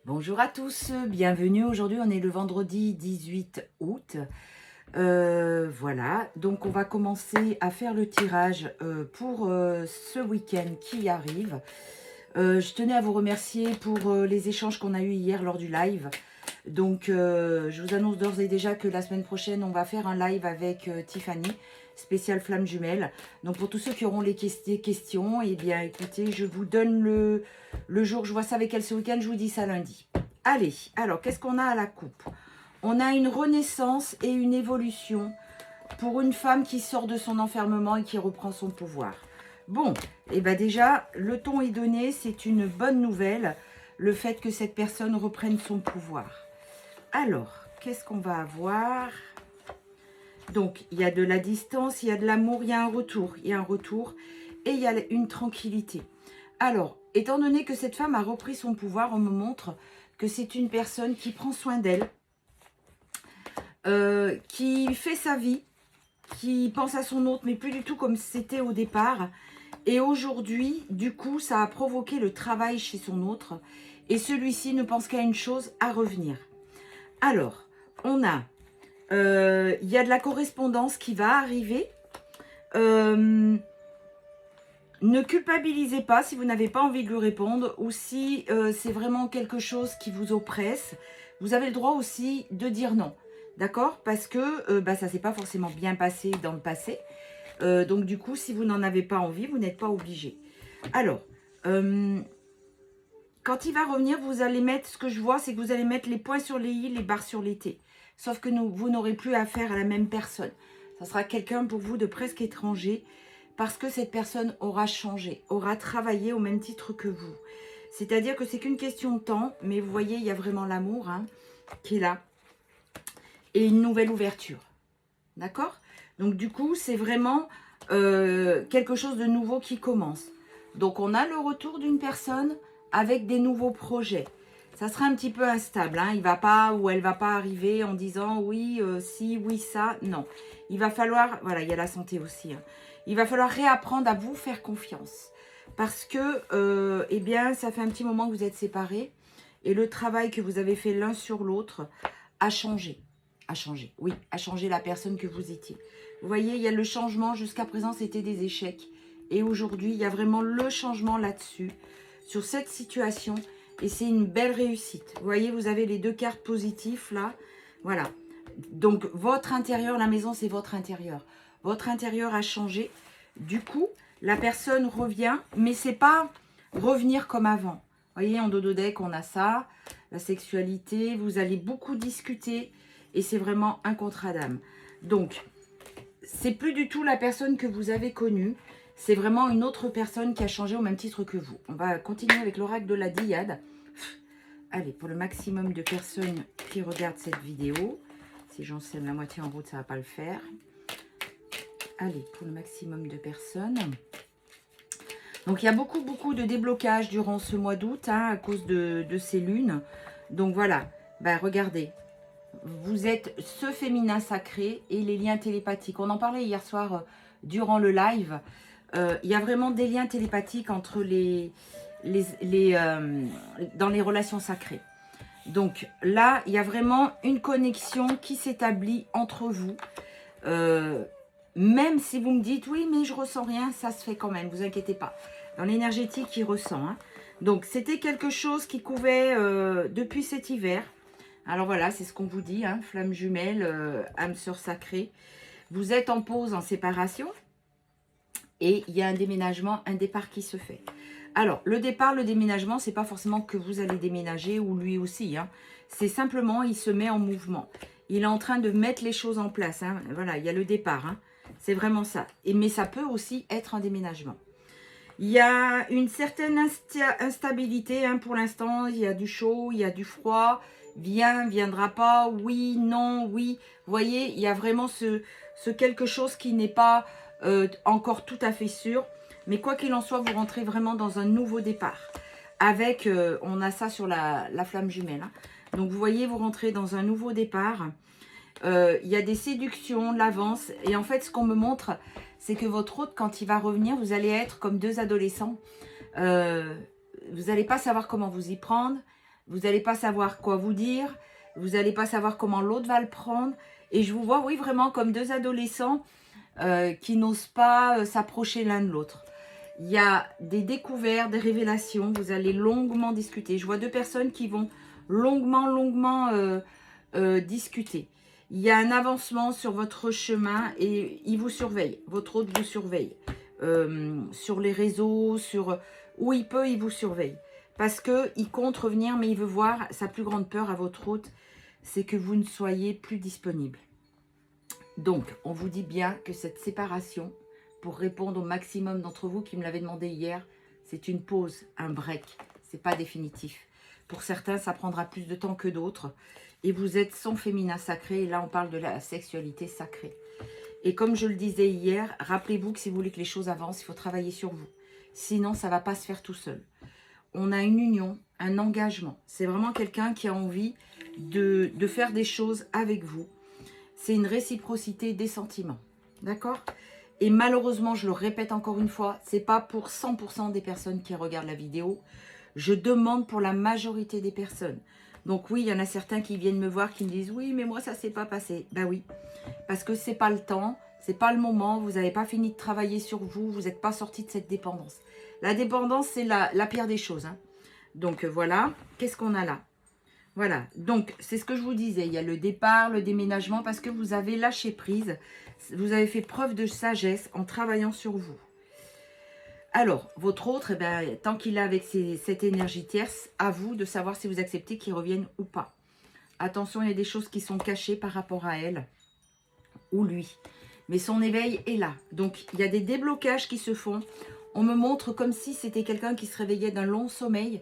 Bonjour à tous, bienvenue. Aujourd'hui, on est le vendredi 18 août. Voilà, donc on va commencer à faire le tirage pour ce week-end qui arrive. Je tenais à vous remercier pour les échanges qu'on a eus hier lors du live. Donc, je vous annonce d'ores et déjà que la semaine prochaine, on va faire un live avec Tiffany, spécial flamme jumelle. Donc, pour tous ceux qui auront les questions, eh bien, écoutez, je vous donne le jour. Je vois ça avec elle ce week-end, je vous dis ça lundi. Allez, alors, qu'est-ce qu'on a à la coupe? On a une renaissance et une évolution pour une femme qui sort de son enfermement et qui reprend son pouvoir. Bon, et bien déjà, le ton est donné, c'est une bonne nouvelle, le fait que cette personne reprenne son pouvoir. Alors, qu'est-ce qu'on va avoir? Donc, il y a de la distance, il y a de l'amour, il y a un retour. Il y a un retour et il y a une tranquillité. Alors, étant donné que cette femme a repris son pouvoir, on me montre que c'est une personne qui prend soin d'elle, qui fait sa vie, qui pense à son autre, mais plus du tout comme c'était au départ. Et aujourd'hui, du coup, ça a provoqué le travail chez son autre. Et celui-ci ne pense qu'à une chose, à revenir. Alors, on a, il y a de la correspondance qui va arriver. Ne culpabilisez pas si vous n'avez pas envie de lui répondre ou si c'est vraiment quelque chose qui vous oppresse. Vous avez le droit aussi de dire non, d'accord? Parce que ça ne s'est pas forcément bien passé dans le passé. Donc du coup, si vous n'en avez pas envie, vous n'êtes pas obligé. Alors, quand il va revenir, vous allez mettre, ce que je vois, c'est que vous allez mettre les points sur les i, les barres sur les t. Sauf que vous n'aurez plus affaire à la même personne. Ça sera quelqu'un pour vous de presque étranger parce que cette personne aura changé, aura travaillé au même titre que vous. C'est-à-dire que c'est qu'une question de temps, mais vous voyez, il y a vraiment l'amour qui est là et une nouvelle ouverture. D'accord? Donc du coup, c'est vraiment quelque chose de nouveau qui commence. Donc on a le retour d'une personne avec des nouveaux projets. Ça sera un petit peu instable, hein. Il va pas ou elle va pas arriver en disant oui, si, oui, ça. Non. Il va falloir, voilà, il y a la santé aussi. Il va falloir réapprendre à vous faire confiance. Parce que, eh bien, ça fait un petit moment que vous êtes séparés. Et le travail que vous avez fait l'un sur l'autre a changé. A changé, oui, a changé la personne que vous étiez. Vous voyez, il y a le changement. Jusqu'à présent, c'était des échecs. Et aujourd'hui, il y a vraiment le changement là-dessus, sur cette situation. Et c'est une belle réussite. Vous voyez, vous avez les deux cartes positives là. Voilà. Donc, votre intérieur, la maison, c'est votre intérieur. Votre intérieur a changé. Du coup, la personne revient, mais c'est pas revenir comme avant. Vous voyez, en dodo deck, on a ça. La sexualité, vous allez beaucoup discuter. Et c'est vraiment un contrat d'âme. Donc, c'est plus du tout la personne que vous avez connue. C'est vraiment une autre personne qui a changé au même titre que vous. On va continuer avec l'oracle de la Diade. Allez, pour le maximum de personnes qui regardent cette vidéo. Si j'en sème la moitié en route, ça ne va pas le faire. Allez, pour le maximum de personnes. Donc, il y a beaucoup de déblocages durant ce mois d'août à cause de ces lunes. Donc, voilà. Ben, regardez. Vous êtes ce féminin sacré et les liens télépathiques. On en parlait hier soir durant le live. Il y a vraiment des liens télépathiques entre dans les relations sacrées. Donc là, il y a vraiment une connexion qui s'établit entre vous. Même si vous me dites, oui, mais je ressens rien, ça se fait quand même, vous inquiétez pas. Dans l'énergétique, il ressent. Donc, c'était quelque chose qui couvait depuis cet hiver. Alors voilà, c'est ce qu'on vous dit, flamme jumelle, âme sœur sacrée. Vous êtes en pause, en séparation. Et il y a un déménagement, un départ qui se fait. Alors, le départ, le déménagement, c'est pas forcément que vous allez déménager ou lui aussi. C'est simplement, il se met en mouvement. Il est en train de mettre les choses en place. Voilà, il y a le départ. C'est vraiment ça. Mais ça peut aussi être un déménagement. Il y a une certaine instabilité pour l'instant. Il y a du chaud, il y a du froid. Vient, viendra pas, oui, non, oui. Vous voyez, il y a vraiment ce quelque chose qui n'est pas encore tout à fait sûr. Mais quoi qu'il en soit, vous rentrez vraiment dans un nouveau départ. Avec, on a ça sur la flamme jumelle. Donc, vous voyez, vous rentrez dans un nouveau départ. Il y a des séductions, de l'avance. Et en fait, ce qu'on me montre, c'est que votre hôte, quand il va revenir, vous allez être comme deux adolescents. Vous n'allez pas savoir comment vous y prendre. Vous n'allez pas savoir quoi vous dire. Vous n'allez pas savoir comment l'autre va le prendre. Et je vous vois, oui, vraiment comme deux adolescents qui n'osent pas s'approcher l'un de l'autre. Il y a des découvertes, des révélations. Vous allez longuement discuter. Je vois deux personnes qui vont longuement discuter. Il y a un avancement sur votre chemin et il vous surveille. Votre hôte vous surveille. Sur les réseaux, sur où il peut, il vous surveille. Parce qu'il compte revenir, mais il veut voir, sa plus grande peur à votre hôte, c'est que vous ne soyez plus disponible. Donc, on vous dit bien que cette séparation, pour répondre au maximum d'entre vous qui me l'avaient demandé hier, c'est une pause, un break. Ce n'est pas définitif. Pour certains, ça prendra plus de temps que d'autres. Et vous êtes son féminin sacré. Et là, on parle de la sexualité sacrée. Et comme je le disais hier, rappelez-vous que si vous voulez que les choses avancent, il faut travailler sur vous. Sinon, ça ne va pas se faire tout seul. On a une union, un engagement. C'est vraiment quelqu'un qui a envie de faire des choses avec vous. C'est une réciprocité des sentiments. D'accord ? Et malheureusement, je le répète encore une fois, ce n'est pas pour 100% des personnes qui regardent la vidéo. Je demande pour la majorité des personnes. Donc oui, il y en a certains qui viennent me voir, qui me disent « Oui, mais moi, ça ne s'est pas passé. » Ben oui, parce que ce n'est pas le temps, ce n'est pas le moment, vous n'avez pas fini de travailler sur vous, vous n'êtes pas sorti de cette dépendance. La dépendance, c'est la pire des choses. Hein. Donc voilà, qu'est-ce qu'on a là? Voilà, donc c'est ce que je vous disais, il y a le départ, le déménagement, parce que vous avez lâché prise, vous avez fait preuve de sagesse en travaillant sur vous. Alors, votre autre, eh ben, tant qu'il est avec cette énergie tierce, à vous de savoir si vous acceptez qu'il revienne ou pas. Attention, il y a des choses qui sont cachées par rapport à elle ou lui. Mais son éveil est là. Donc, il y a des déblocages qui se font. On me montre comme si c'était quelqu'un qui se réveillait d'un long sommeil.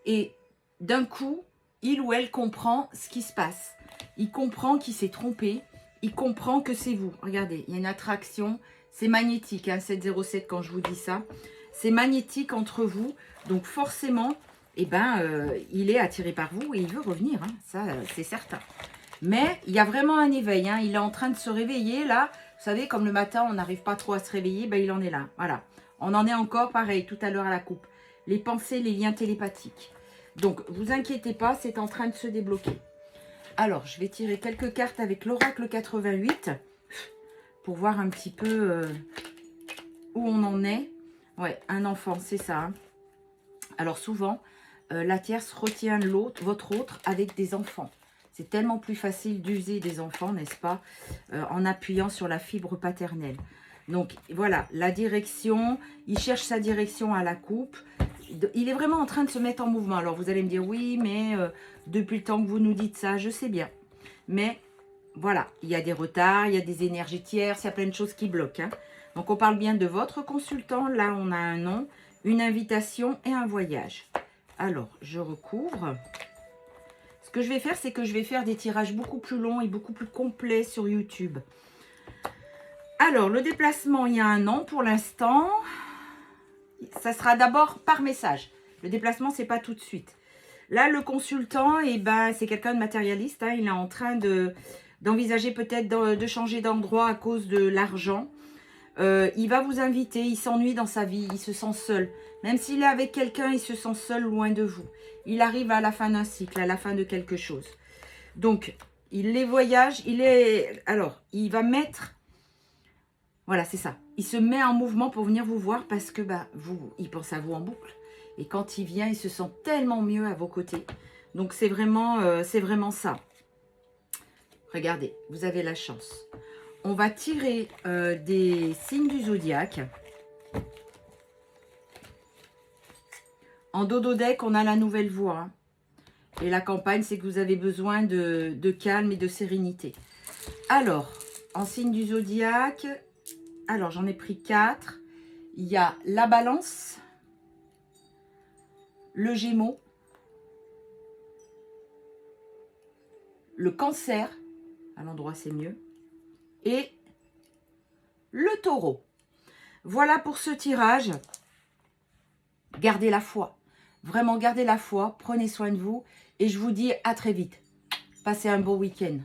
Et d'un coup, il ou elle comprend ce qui se passe. Il comprend qu'il s'est trompé. Il comprend que c'est vous. Regardez, il y a une attraction. C'est magnétique, hein, 707 quand je vous dis ça. C'est magnétique entre vous. Donc forcément, eh ben, il est attiré par vous et il veut revenir. Hein, ça, c'est certain. Mais il y a vraiment un éveil. Hein, il est en train de se réveiller là. Vous savez, comme le matin, on n'arrive pas trop à se réveiller. Ben, il en est là. Voilà. On en est encore pareil tout à l'heure à la coupe. Les pensées, les liens télépathiques. Donc, vous inquiétez pas, c'est en train de se débloquer. Alors, je vais tirer quelques cartes avec l'oracle 88 pour voir un petit peu où on en est. Ouais, un enfant, c'est ça. Hein. Alors, souvent, la tierce retient l'autre, votre autre avec des enfants. C'est tellement plus facile d'user des enfants, n'est-ce pas, en appuyant sur la fibre paternelle. Donc, voilà, la direction, il cherche sa direction à la coupe. Il est vraiment en train de se mettre en mouvement. Alors, vous allez me dire, oui, mais depuis le temps que vous nous dites ça, je sais bien. Mais, voilà, il y a des retards, il y a des énergies tierces, il y a plein de choses qui bloquent. Hein. Donc, on parle bien de votre consultant. Là, on a un nom, une invitation et un voyage. Alors, je recouvre. Ce que je vais faire, c'est que je vais faire des tirages beaucoup plus longs et beaucoup plus complets sur YouTube. Alors, le déplacement, il y a un nom pour l'instant. Ça sera d'abord par message. Le déplacement, ce n'est pas tout de suite. Là, le consultant, eh ben, c'est quelqu'un de matérialiste. Hein, il est en train d'envisager peut-être de changer d'endroit à cause de l'argent. Il va vous inviter, il s'ennuie dans sa vie, il se sent seul. Même s'il est avec quelqu'un, il se sent seul loin de vous. Il arrive à la fin d'un cycle, à la fin de quelque chose. Donc, il les voyage, alors, il va mettre... Voilà, c'est ça. Il se met en mouvement pour venir vous voir parce que il pense à vous en boucle. Et quand il vient, il se sent tellement mieux à vos côtés. Donc, c'est vraiment ça. Regardez, vous avez la chance. On va tirer des signes du zodiaque. En dodo deck, on a la nouvelle voie. Hein. Et la campagne, c'est que vous avez besoin de calme et de sérénité. Alors, en signe du zodiaque... Alors, j'en ai pris 4. Il y a la balance, le gémeau, le cancer, à l'endroit c'est mieux, et le taureau. Voilà pour ce tirage. Gardez la foi. Vraiment, gardez la foi. Prenez soin de vous. Et je vous dis à très vite. Passez un bon week-end.